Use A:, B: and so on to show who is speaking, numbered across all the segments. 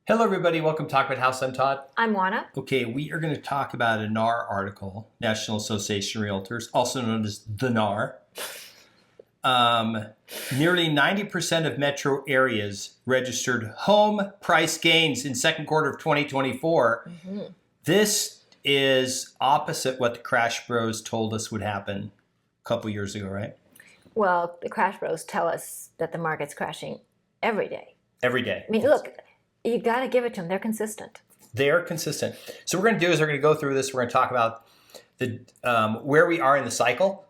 A: Hello, everybody. Welcome to Talk About House. I'm Todd.
B: I'm Juana.
A: Okay, we are going to talk about a NAR article, National Association of Realtors, also known as the NAR. Nearly 90% of metro areas registered home price gains in second quarter of 2024. Mm-hmm. This is opposite what the Crash Bros told us would happen a couple years ago, right?
B: Well, the Crash Bros tell us that the market's crashing every day.
A: Every day.
B: I mean, look, you got to give it to them. They're consistent.
A: They're consistent. So what we're going to do is we're going to go through this. We're going to talk about the where we are in the cycle,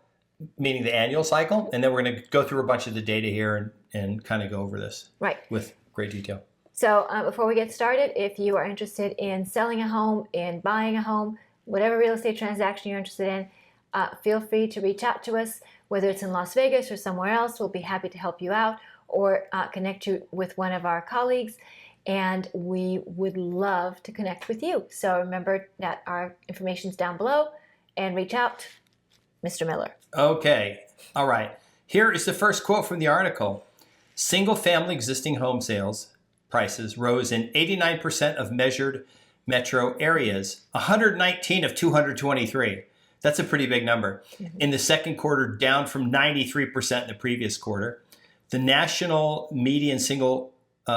A: meaning the annual cycle, and then we're going to go through a bunch of the data here and kind of go over this with great detail.
B: So before we get started, if you are interested in selling a home, in buying a home, whatever real estate transaction you're interested in, feel free to reach out to us, whether it's in Las Vegas or somewhere else. We'll be happy to help you out or connect you with one of our colleagues. And we would love to connect with you. So remember that our information's down below and reach out, Mr. Miller.
A: Okay. All right. Here is the first quote from the article. Single-family existing home sales prices rose in 89% of measured metro areas, 119 of 223. That's a pretty big number. Mm-hmm. In the second quarter, down from 93% in the previous quarter. The national median single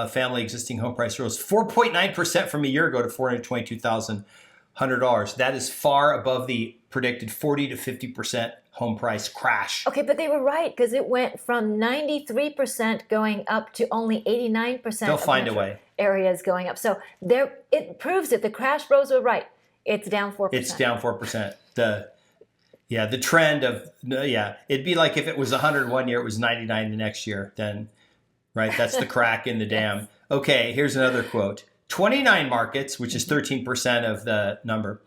A: family existing home price rose 4.9% from a year ago to $422,100. That is far above the predicted 40 to 50% home price crash.
B: Okay, but they were right because it went from 93% going up to only 89%.
A: They'll find a way.
B: Areas going up. So it proves that the Crash Bros were right. It's down 4%.
A: It's down 4%. The trend of, it'd be like if it was 100 one year, it was 99 the next year, then... Right, that's the crack in the dam. Yes. Okay, here's another quote. 29 markets, which is 13% of the number,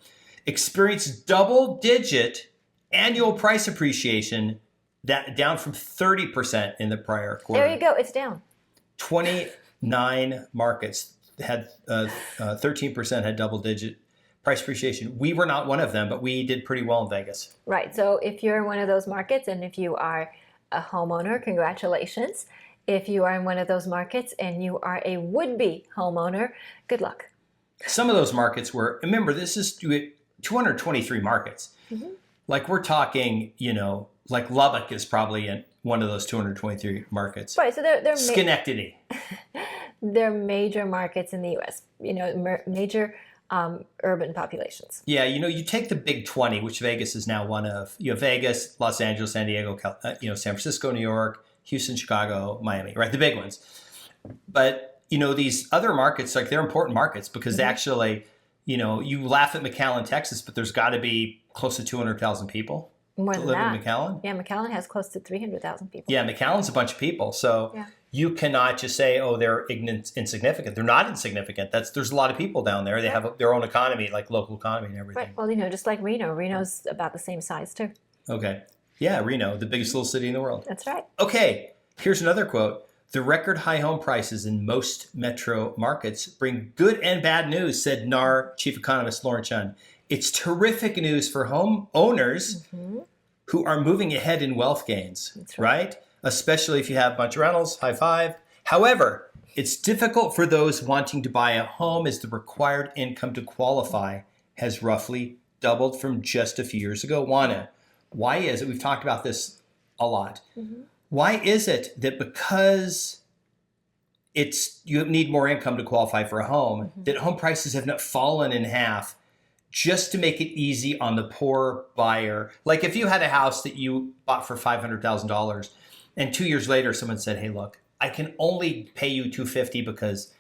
A: experienced double-digit annual price appreciation, that down from 30% in the prior quarter.
B: There you go, it's down.
A: 29 markets had 13% had double-digit price appreciation. We were not one of them, but we did pretty well in Vegas.
B: Right, so if you're in one of those markets and if you are a homeowner, congratulations. If you are in one of those markets and you are a would-be homeowner, good luck.
A: Some of those markets were, remember, this is 223 markets. Mm-hmm. Like we're talking, like Lubbock is probably in one of those 223 markets.
B: Right, so they're
A: Schenectady.
B: They're major markets in the U.S., major urban populations.
A: Yeah, you take the big 20, which Vegas is now one of. You have Vegas, Los Angeles, San Diego, San Francisco, New York, Houston, Chicago, Miami, right? The big ones. But, these other markets, like they're important markets because they actually, you laugh at McAllen, Texas, but there's got to be close to 200,000 people
B: More than
A: live
B: that.
A: in McAllen.
B: Yeah, McAllen has close to 300,000 people.
A: Yeah, McAllen's a bunch of people. So you cannot just say, oh, they're insignificant. They're not insignificant. There's a lot of people down there. They have their own economy, like local economy and everything.
B: Right. Well, just like Reno. Reno's about the same size, too.
A: Okay. Yeah, Reno, the biggest little city in the world.
B: That's right.
A: Okay, here's another quote. The record high home prices in most metro markets bring good and bad news, said NAR chief economist Lauren Chun. It's terrific news for home owners who are moving ahead in wealth gains,
B: That's
A: right? Especially if you have a bunch of rentals, high five. However, it's difficult for those wanting to buy a home as the required income to qualify has roughly doubled from just a few years ago. Juana, why is it? We've talked about this a lot. Mm-hmm. Why is it that because you need more income to qualify for a home, that home prices have not fallen in half just to make it easy on the poor buyer? Like if you had a house that you bought for $500,000 and 2 years later someone said, hey, look, I can only pay you $250 because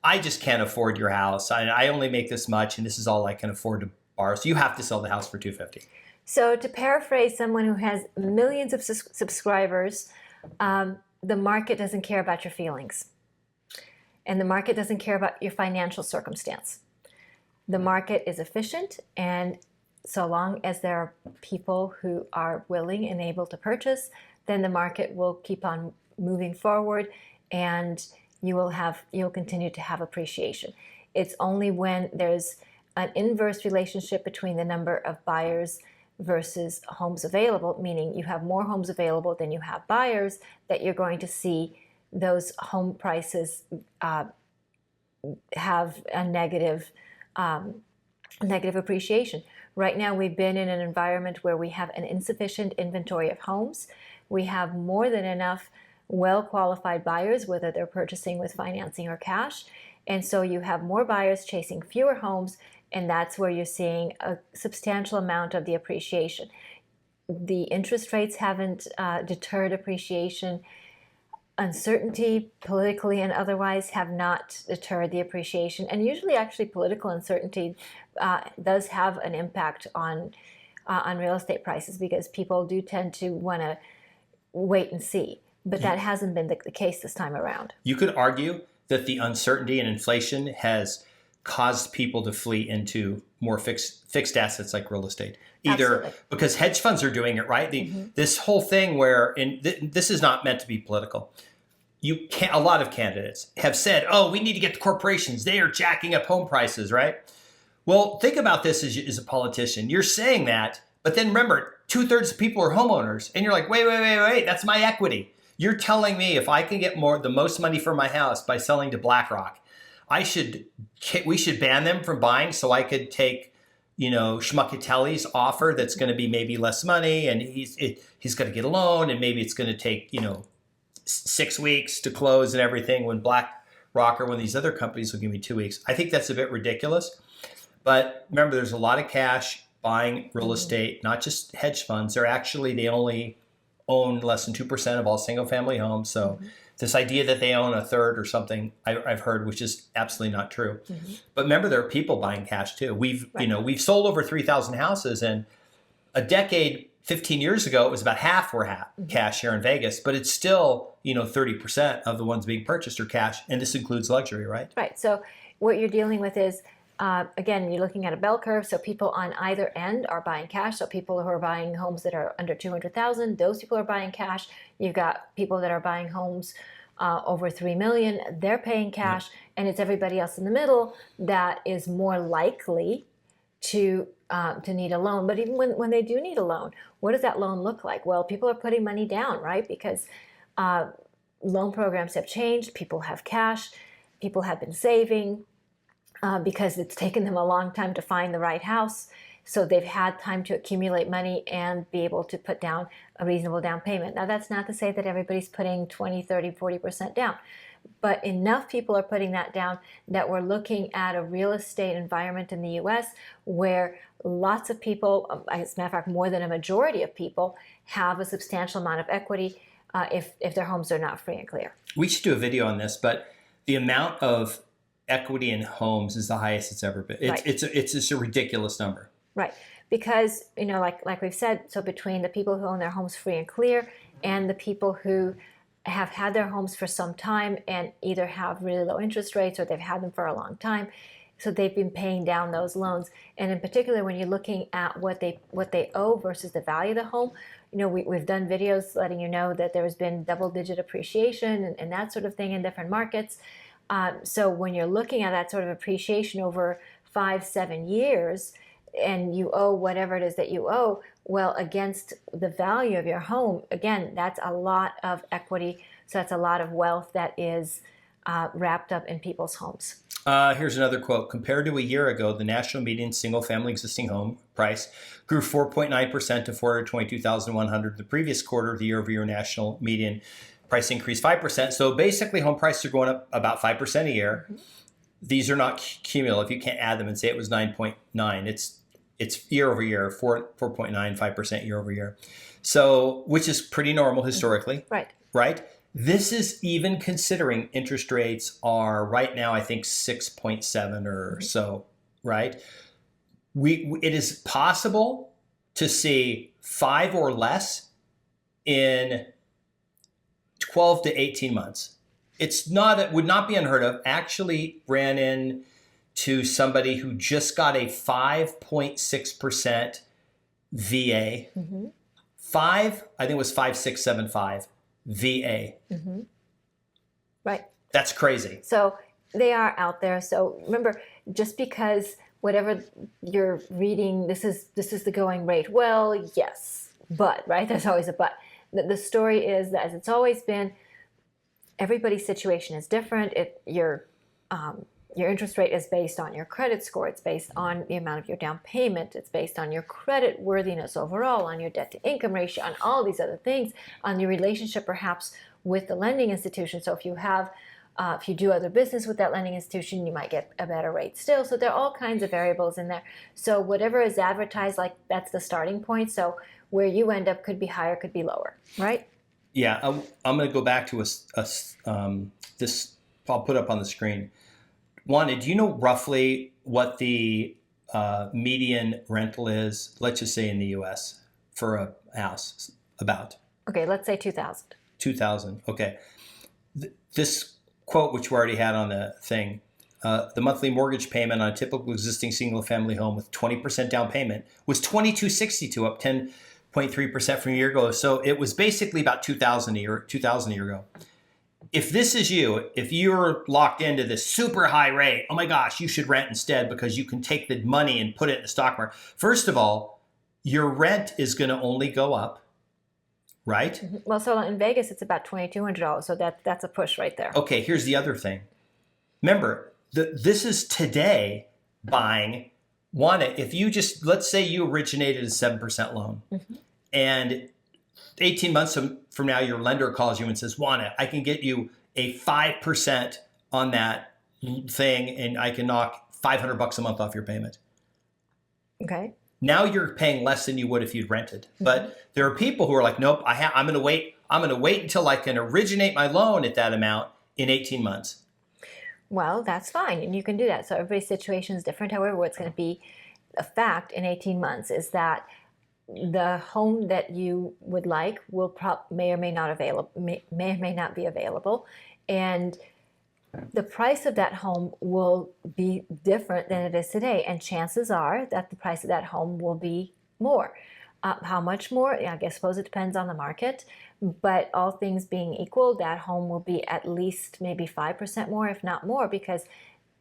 A: I just can't afford your house. I only make this much and this is all I can afford to borrow. So you have to sell the house for $250.
B: So to paraphrase someone who has millions of subscribers, the market doesn't care about your feelings. And the market doesn't care about your financial circumstance. The market is efficient, and so long as there are people who are willing and able to purchase, then the market will keep on moving forward and you'll continue to have appreciation. It's only when there's an inverse relationship between the number of buyers versus homes available, meaning you have more homes available than you have buyers, that you're going to see those home prices have a negative appreciation. Right now, we've been in an environment where we have an insufficient inventory of homes. We have more than enough well-qualified buyers, whether they're purchasing with financing or cash. And so you have more buyers chasing fewer homes, and that's where you're seeing a substantial amount of the appreciation. The interest rates haven't deterred appreciation. Uncertainty, politically and otherwise, have not deterred the appreciation. And usually, actually, political uncertainty does have an impact on real estate prices, because people do tend to want to wait and see. But that hasn't been the case this time around.
A: You could argue that the uncertainty and inflation has caused people to flee into more fixed assets like real estate. Either
B: Absolutely.
A: because hedge funds are doing it, right? This whole thing where, this is not meant to be political. A lot of candidates have said, oh, we need to get the corporations. They are jacking up home prices, right? Well, think about this as a politician. You're saying that, but then remember, 2/3 of people are homeowners. And you're like, wait, that's my equity. You're telling me if I can get the most money for my house by selling to BlackRock, we should ban them from buying so I could take, Schmuckatelli's offer that's going to be maybe less money, and he's going to get a loan, and maybe it's going to take, 6 weeks to close and everything, when BlackRock or one of these other companies will give me 2 weeks. I think that's a bit ridiculous. But remember, there's a lot of cash buying real estate, not just hedge funds. They only own less than 2% of all single family homes. So this idea that they own a third or something, I've heard, which is absolutely not true. But remember, there are people buying cash too. We've sold over 3,000 houses, and a decade, 15 years ago, it was about half were cash here in Vegas, but it's still, 30% of the ones being purchased are cash. And this includes luxury, right?
B: Right. So what you're dealing with is, again, you're looking at a bell curve. So people on either end are buying cash. So people who are buying homes that are under 200,000, those people are buying cash. You've got people that are buying homes over 3 million, they're paying cash, and it's everybody else in the middle that is more likely to need a loan. But even when they do need a loan, what does that loan look like? Well, people are putting money down, right? Because loan programs have changed. People have cash. People have been saving because it's taken them a long time to find the right house. So they've had time to accumulate money and be able to put down a reasonable down payment. Now, that's not to say that everybody's putting 20, 30, 40% down. But enough people are putting that down that we're looking at a real estate environment in the U.S. where lots of people, as a matter of fact, more than a majority of people, have a substantial amount of equity if their homes are not free and clear.
A: We should do a video on this, but the amount of equity in homes is the highest it's ever been. It's just a ridiculous number.
B: Right. Because, like we've said, so between the people who own their homes free and clear and the people who have had their homes for some time and either have really low interest rates or they've had them for a long time, so they've been paying down those loans. And in particular, when you're looking at what they owe versus the value of the home, we've done videos letting you know that there's been double-digit appreciation and that sort of thing in different markets. So when you're looking at that sort of appreciation over 5-7 years, and you owe whatever it is that you owe, well, against the value of your home, again, that's a lot of equity. So that's a lot of wealth that is wrapped up in people's homes.
A: Here's another quote. Compared to a year ago, the national median single-family existing home price grew 4.9% to $422,100. The previous quarter, the year-over-year national median price increased 5%. So basically, home prices are going up about 5% a year. These are not cumulative. You can't add them and say it was 9.9. It's year over year, 4.95% year over year. So, which is pretty normal historically. Right. This is even considering interest rates are right now, I think 6.7 or so, right? It is possible to see 5 or less in 12 to 18 months. It would not be unheard of. Actually ran into somebody who just got a 5.6% VA. I think it was 5.675 VA.
B: Right.
A: That's crazy.
B: So they are out there. So remember, just because whatever you're reading, this is the going rate. Well, yes, but, right? There's always a but. The story is that, as it's always been, everybody's situation is different. Your Your interest rate is based on your credit score. It's based on the amount of your down payment. It's based on your credit worthiness overall, on your debt to income ratio, on all these other things, on your relationship perhaps with the lending institution. So if you do other business with that lending institution, you might get a better rate still. So there are all kinds of variables in there. So whatever is advertised, like that's the starting point. So where you end up could be higher, could be lower, right?
A: Yeah, I'm going to go back to this. I'll put up on the screen. Wanda, do you know roughly what the median rental is, let's just say in the U.S. for a house, about?
B: Okay, let's say 2,000.
A: 2,000, okay. This quote, which we already had on the thing, the monthly mortgage payment on a typical existing single-family home with 20% down payment was $2,262, up 10.3% from a year ago. So it was basically about 2,000 a year ago. If this is you, if you're locked into this super high rate, oh my gosh, you should rent instead because you can take the money and put it in the stock market. First of all, your rent is going to only go up, right?
B: Mm-hmm. Well, so in Vegas, it's about $2,200. So that's a push right there.
A: Okay, here's the other thing. Remember, this is today buying. Wanda, if you just, let's say you originated a 7% loan, mm-hmm. and 18 months from now, your lender calls you and says, Wanda, I can get you a 5% on that thing, and I can knock $500 a month off your payment.
B: Okay.
A: Now you're paying less than you would if you'd rented. Mm-hmm. But there are people who are like, nope, I'm going to wait. I'm going to wait until I can originate my loan at that amount in 18 months.
B: Well, that's fine, and you can do that. So everybody's situation is different. However, what's going to be a fact in 18 months is that the home that you would like will may or may not be available, and the price of that home will be different than it is today. And chances are that the price of that home will be more. How much more? I suppose it depends on the market, but all things being equal, that home will be at least maybe 5% more, if not more, because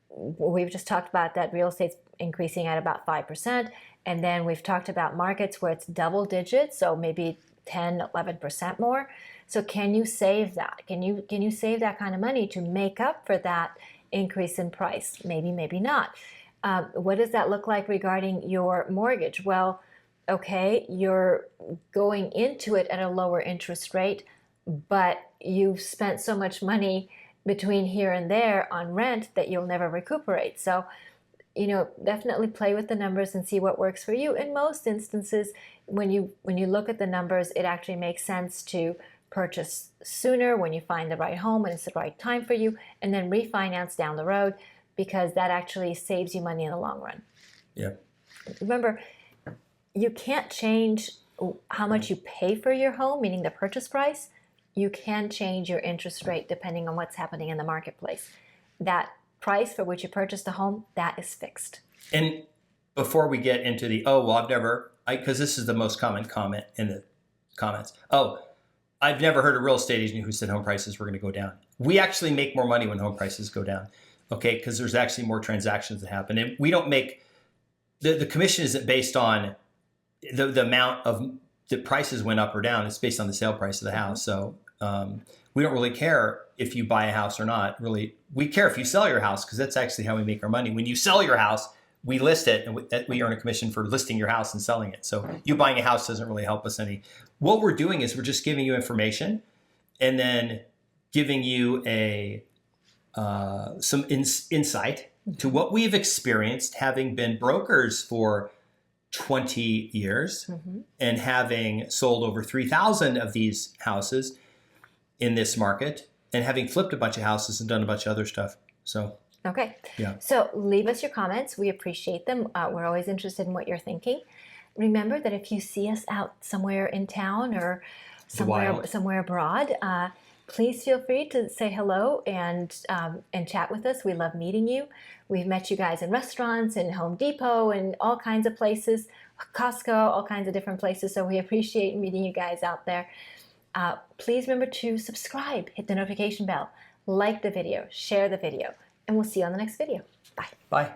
B: we've just talked about that real estate's increasing at about 5%. And then we've talked about markets where it's double digits, so maybe 10, 11% more. So can you save that? Can you save that kind of money to make up for that increase in price? Maybe, maybe not. What does that look like regarding your mortgage? Well, okay, you're going into it at a lower interest rate, but you've spent so much money between here and there on rent that you'll never recuperate. So, definitely play with the numbers and see what works for you. In most instances, when you look at the numbers, it actually makes sense to purchase sooner when you find the right home and it's the right time for you, and then refinance down the road, because that actually saves you money in the long run.
A: Yeah.
B: Remember, you can't change how much you pay for your home, meaning the purchase price. You can change your interest rate depending on what's happening in the marketplace. That price for which you purchased a home, that is fixed.
A: And before we get into because this is the most common comment in the comments. Oh, I've never heard a real estate agent who said home prices were going to go down. We actually make more money when home prices go down, okay? Because there's actually more transactions that happen. And we don't make, the commission isn't based on the amount of the prices went up or down. It's based on the sale price of the house. So we don't really care if you buy a house or not. Really, we care if you sell your house, because that's actually how we make our money. When you sell your house, we list it, and we earn a commission for listing your house and selling it. So you buying a house doesn't really help us any. What we're doing is we're just giving you information, and then giving you some insight to what we've experienced, having been brokers for 20 years, mm-hmm. and having sold over 3,000 of these houses in this market, and having flipped a bunch of houses and done a bunch of other stuff. So,
B: okay.
A: Yeah.
B: So leave us your comments. We appreciate them. We're always interested in what you're thinking. Remember that if you see us out somewhere in town or somewhere abroad, please feel free to say hello and chat with us. We love meeting you. We've met you guys in restaurants and Home Depot and all kinds of places, Costco, all kinds of different places. So we appreciate meeting you guys out there. Please remember to subscribe, hit the notification bell, like the video, share the video, and we'll see you on the next video. Bye.
A: Bye.